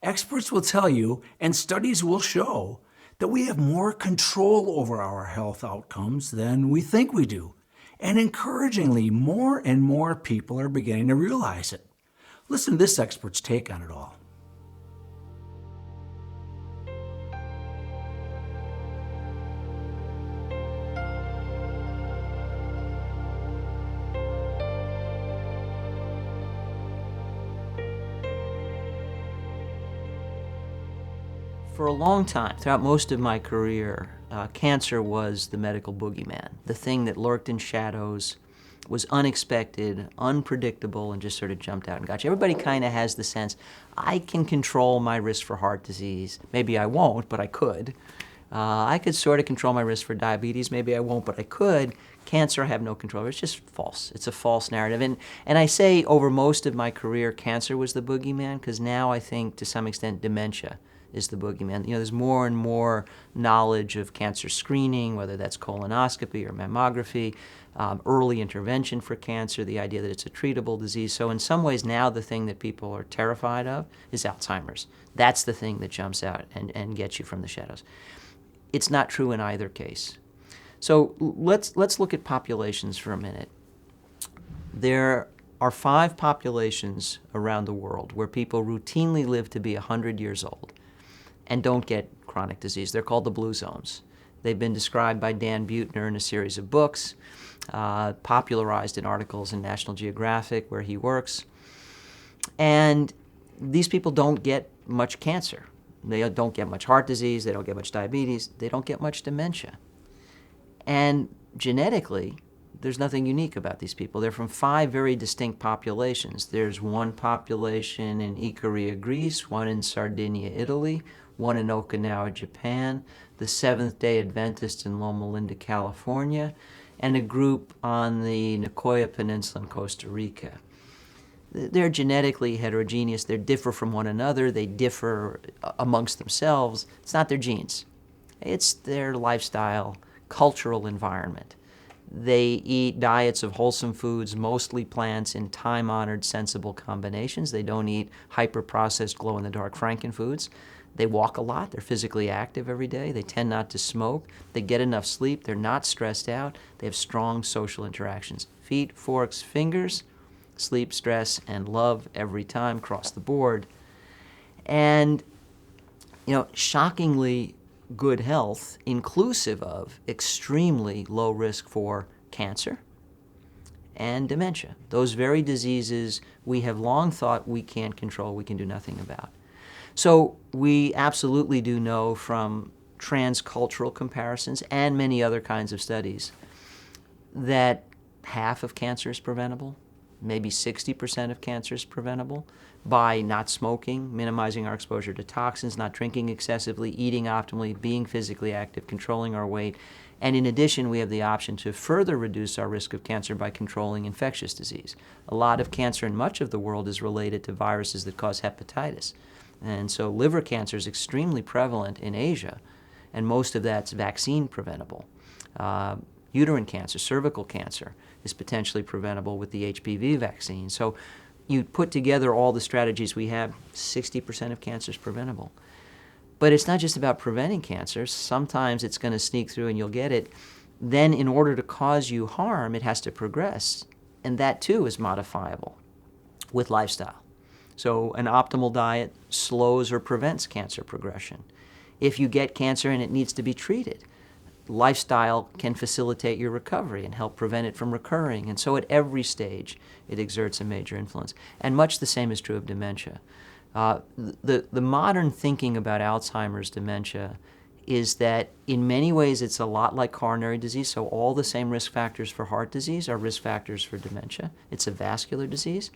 Experts will tell you, and studies will show, that we have more control over our health outcomes than we think we do. And encouragingly, more and more people are beginning to realize it. Listen to this expert's take on it all. For a long time, throughout most of my career, cancer was the medical boogeyman, the thing that lurked in shadows, was unexpected, unpredictable, and just sort of jumped out and got you. Everybody kind of has the sense, I can control my risk for heart disease. Maybe I won't, but I could. I could sort of control my risk for diabetes. Maybe I won't, but I could. Cancer, I have no control over. It's just false. It's a false narrative. And I say over most of my career, cancer was the boogeyman, because now I think to some extent dementia is the boogeyman. You know, there's more and more knowledge of cancer screening, whether that's colonoscopy or mammography, early intervention for cancer, the idea that it's a treatable disease. So in some ways now the thing that people are terrified of is Alzheimer's. That's the thing that jumps out and gets you from the shadows. It's not true in either case. So let's look at populations for a minute. There are 5 populations around the world where people routinely live to be 100 years old and don't get chronic disease. They're called the blue zones. They've been described by Dan Buettner in a series of books, popularized in articles in National Geographic where he works. And these people don't get much cancer. They don't get much heart disease, they don't get much diabetes, they don't get much dementia. And genetically, there's nothing unique about these people. They're from 5 very distinct populations. There's one population in Ikaria, Greece, one in Sardinia, Italy, one in Okinawa, Japan, the Seventh-day Adventists in Loma Linda, California, and a group on the Nicoya Peninsula in Costa Rica. They're genetically heterogeneous. They differ from one another. They differ amongst themselves. It's not their genes. It's their lifestyle, cultural environment. They eat diets of wholesome foods, mostly plants, in time-honored, sensible combinations. They don't eat hyper-processed, glow-in-the-dark frankenfoods. They walk a lot. They're physically active every day. They tend not to smoke. They get enough sleep. They're not stressed out. They have strong social interactions. Feet, forks, fingers, sleep, stress, and love every time, across the board. And, you know, shockingly good health, inclusive of extremely low risk for cancer and dementia. Those very diseases we have long thought we can't control, we can do nothing about. So we absolutely do know from transcultural comparisons and many other kinds of studies that half of cancer is preventable, maybe 60% of cancer is preventable by not smoking, minimizing our exposure to toxins, not drinking excessively, eating optimally, being physically active, controlling our weight. And in addition, we have the option to further reduce our risk of cancer by controlling infectious disease. A lot of cancer in much of the world is related to viruses that cause hepatitis. And so liver cancer is extremely prevalent in Asia, and most of that's vaccine preventable. Uterine cancer, cervical cancer is potentially preventable with the HPV vaccine. So you put together all the strategies we have, 60% of cancer is preventable. But it's not just about preventing cancer. Sometimes it's going to sneak through and you'll get it. Then in order to cause you harm, it has to progress. And that too is modifiable with lifestyle. So an optimal diet slows or prevents cancer progression. If you get cancer and it needs to be treated, lifestyle can facilitate your recovery and help prevent it from recurring. And so at every stage, it exerts a major influence. And much the same is true of dementia. The modern thinking about Alzheimer's dementia is that in many ways it's a lot like coronary disease, so all the same risk factors for heart disease are risk factors for dementia. It's a vascular disease.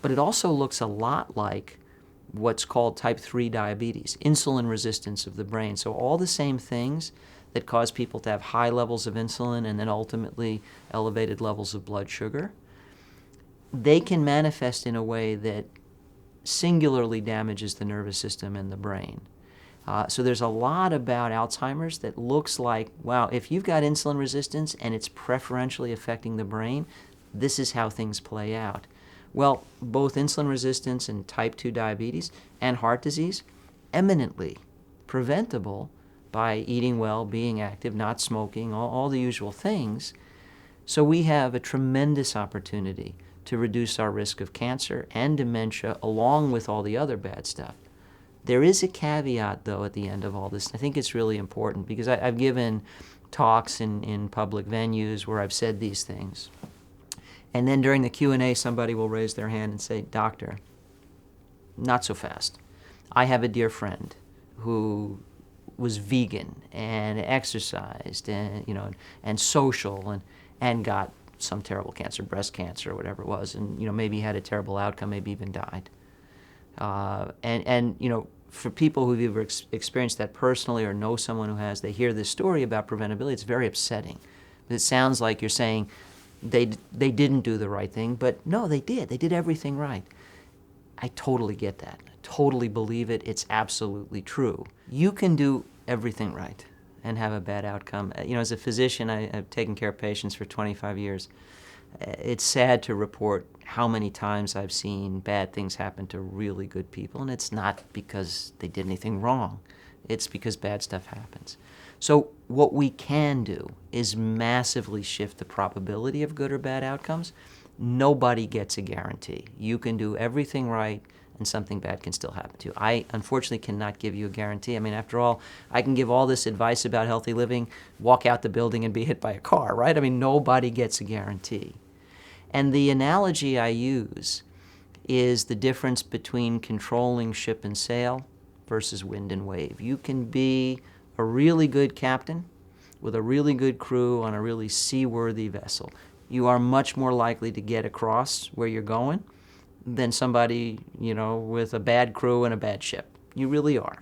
But it also looks a lot like what's called type 3 diabetes, insulin resistance of the brain. So all the same things that cause people to have high levels of insulin and then ultimately elevated levels of blood sugar, they can manifest in a way that singularly damages the nervous system and the brain. So there's a lot about Alzheimer's that looks like, wow, if you've got insulin resistance and it's preferentially affecting the brain, this is how things play out. Well, both insulin resistance and type 2 diabetes and heart disease, eminently preventable by eating well, being active, not smoking, all the usual things. So we have a tremendous opportunity to reduce our risk of cancer and dementia along with all the other bad stuff. There is a caveat, though, at the end of all this. I think it's really important because I've given talks in public venues where I've said these things. And then during the Q&A, somebody will raise their hand and say, "Doctor, not so fast. I have a dear friend who was vegan and exercised and, and social and got some terrible cancer, breast cancer or whatever it was, and, maybe had a terrible outcome, maybe even died." For people who've either experienced that personally or know someone who has, they hear this story about preventability, it's very upsetting. It sounds like you're saying they didn't do the right thing, but no, they did. They did everything right. I totally get that. I totally believe it. It's absolutely true. You can do everything right and have a bad outcome. As a physician, I've taken care of patients for 25 years. It's sad to report how many times I've seen bad things happen to really good people, and it's not because they did anything wrong. It's because bad stuff happens. So what we can do is massively shift the probability of good or bad outcomes. Nobody gets a guarantee. You can do everything right, and something bad can still happen to you. I unfortunately cannot give you a guarantee. I mean, after all, I can give all this advice about healthy living, walk out the building and be hit by a car, right? I mean, nobody gets a guarantee. And the analogy I use is the difference between controlling ship and sail versus wind and wave. You can be a really good captain with a really good crew on a really seaworthy vessel. You are much more likely to get across where you're going than somebody, with a bad crew and a bad ship. You really are.